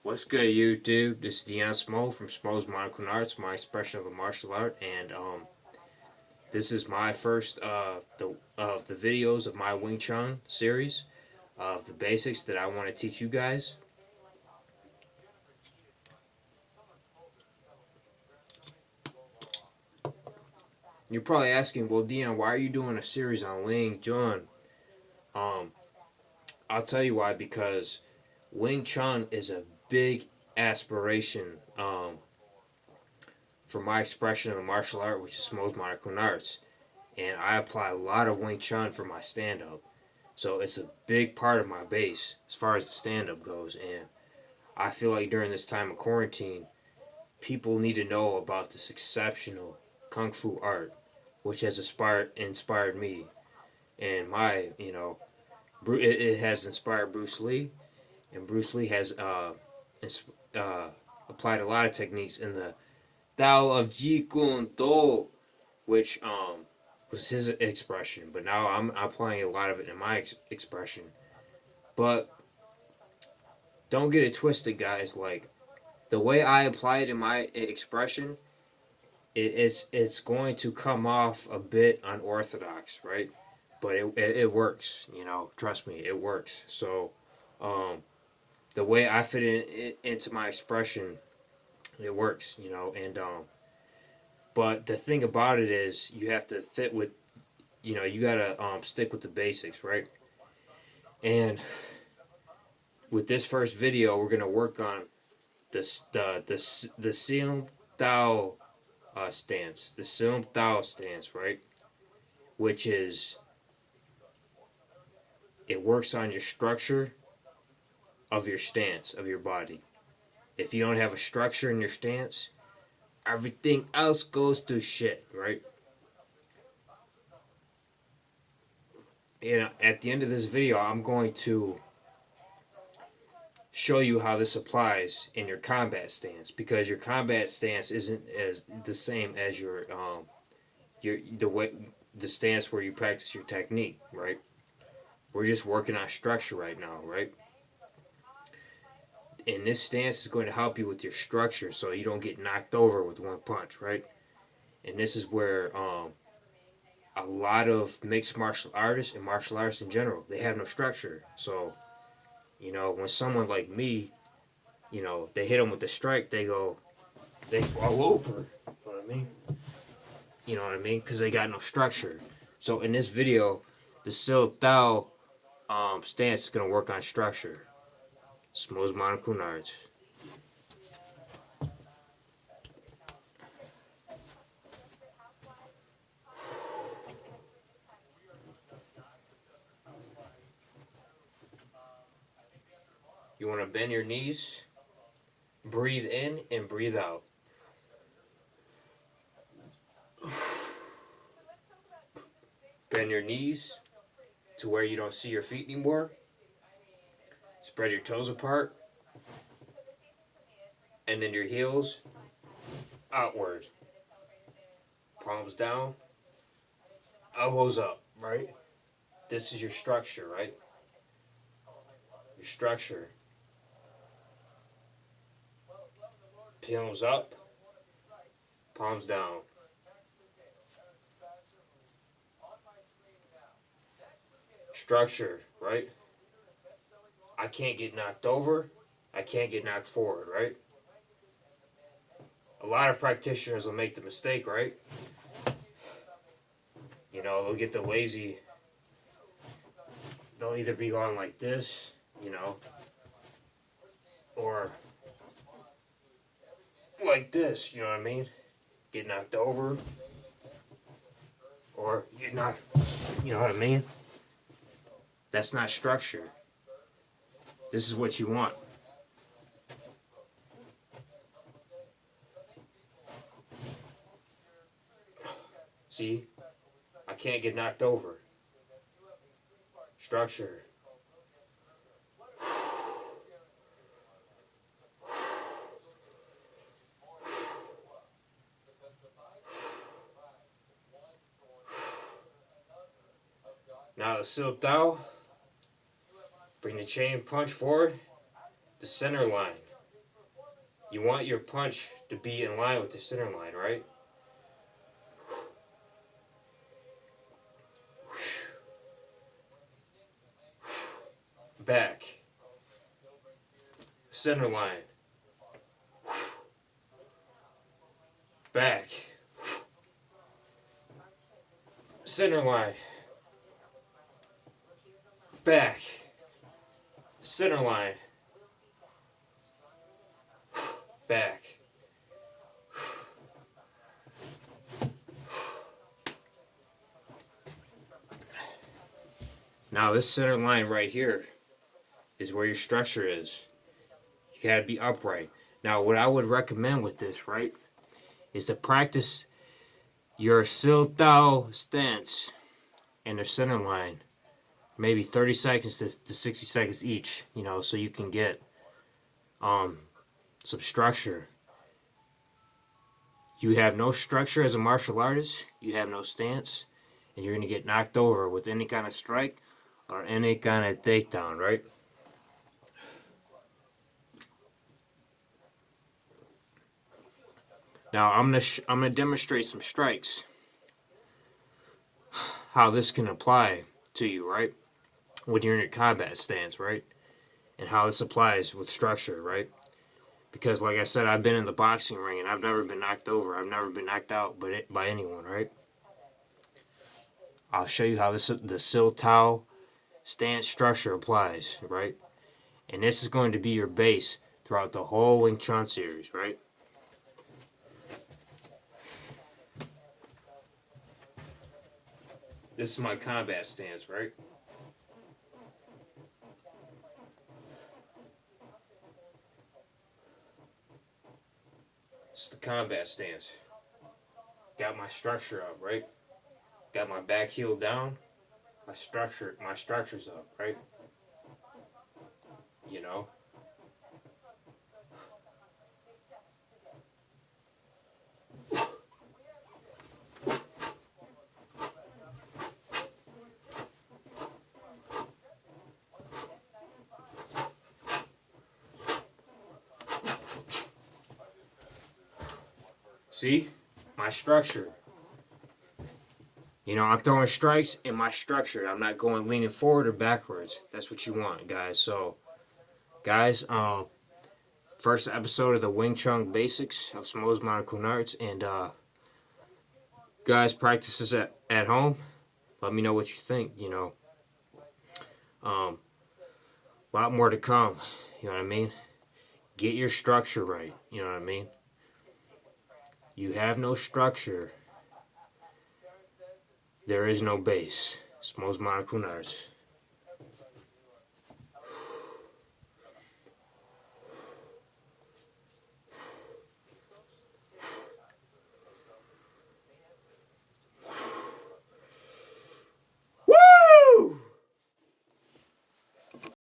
What's good, YouTube? This is Deon Smo from Smo's Monocle Arts, my expression of the martial art, and this is my first of the videos of my Wing Chun series of the basics that I want to teach you guys. You're probably asking, well, Deon, why are you doing a series on Wing Chun? Um, I'll tell you why. Because Wing Chun is a big aspiration for my expression of the martial art, which is Smo's Monocle Arts. And I apply a lot of Wing Chun for my stand up. So it's a big part of my base as far as the stand up goes. And I feel like during this time of quarantine, people need to know about this exceptional Kung Fu art, which has inspired me. And it has inspired Bruce Lee. And Bruce Lee has uh, applied a lot of techniques in the Tao of Jeet Kune Do, which was his expression, but now I'm applying a lot of it in my expression. But don't get it twisted, guys. Like the way I apply it in my expression, it's going to come off a bit unorthodox, right? But it works, Trust me, it works. So, um, the way I fit into my expression, it works, And but the thing about it is, you have to fit with, you gotta stick with the basics, right? And with this first video, we're gonna work on the Sim Tao stance, the Sim Tao stance, right? Which is it works on your structure of your stance of your body. If you don't have a structure in your stance, everything else goes to shit, right? At the end of this video, I'm going to show you how this applies in your combat stance, because your combat stance isn't as the same as the stance where you practice your technique, right? We're just working on structure right now, right? And this stance is going to help you with your structure so you don't get knocked over with one punch, right? And this is where a lot of mixed martial artists and martial artists in general, they have no structure. So, when someone like me, they hit them with the strike, they fall over. You know what I mean? You know what I mean? Because they got no structure. So in this video, the Sil Tao stance is going to work on structure. Smo's Monocle Arts. You want to bend your knees, breathe in and breathe out. Bend your knees to where you don't see your feet anymore. Spread your toes apart. And then your heels outward. Palms down. Elbows up, right? This is your structure, right? Your structure. Palms up. Palms down. Structure, right? I can't get knocked over. I can't get knocked forward, right? A lot of practitioners will make the mistake, right? They'll get the lazy. They'll either be going like this, or like this, you know what I mean? Get knocked over, or get knocked, you know what I mean? That's not structure. This is what you want. See? I can't get knocked over. Structure. Now the Sil Tao. Bring the chain punch forward. The center line. You want your punch to be in line with the center line, right? Back. Center line. Back. Center line. Back. Center line. Back. Now this center line right here is where your structure is. You gotta be upright. Now what I would recommend with this, right, is to practice your Siltao stance and the center line. Maybe 30 seconds to 60 seconds each, so you can get some structure. You have no structure as a martial artist, you have no stance, and you're going to get knocked over with any kind of strike or any kind of takedown, right? Now I'm gonna demonstrate some strikes, how this can apply to you, right? When you're in your combat stance, right? And how this applies with structure, right? Because like I said, I've been in the boxing ring and I've never been knocked over. I've never been knocked out by anyone, right? I'll show you how the Siltao stance structure applies, right? And this is going to be your base throughout the whole Wing Chun series, right? This is my combat stance, right? This is the combat stance. Got my structure up, right? Got my back heel down. My structure's up, right? You know? See? My structure. I'm throwing strikes in my structure. I'm not going leaning forward or backwards. That's what you want, guys. So, guys, first episode of the Wing Chun Basics of Samoa's Modern Arts. And, guys, practice this at home. Let me know what you think, A lot more to come. You know what I mean? Get your structure right. You know what I mean? You have no structure. There is no base. Samoa's Modern Arts.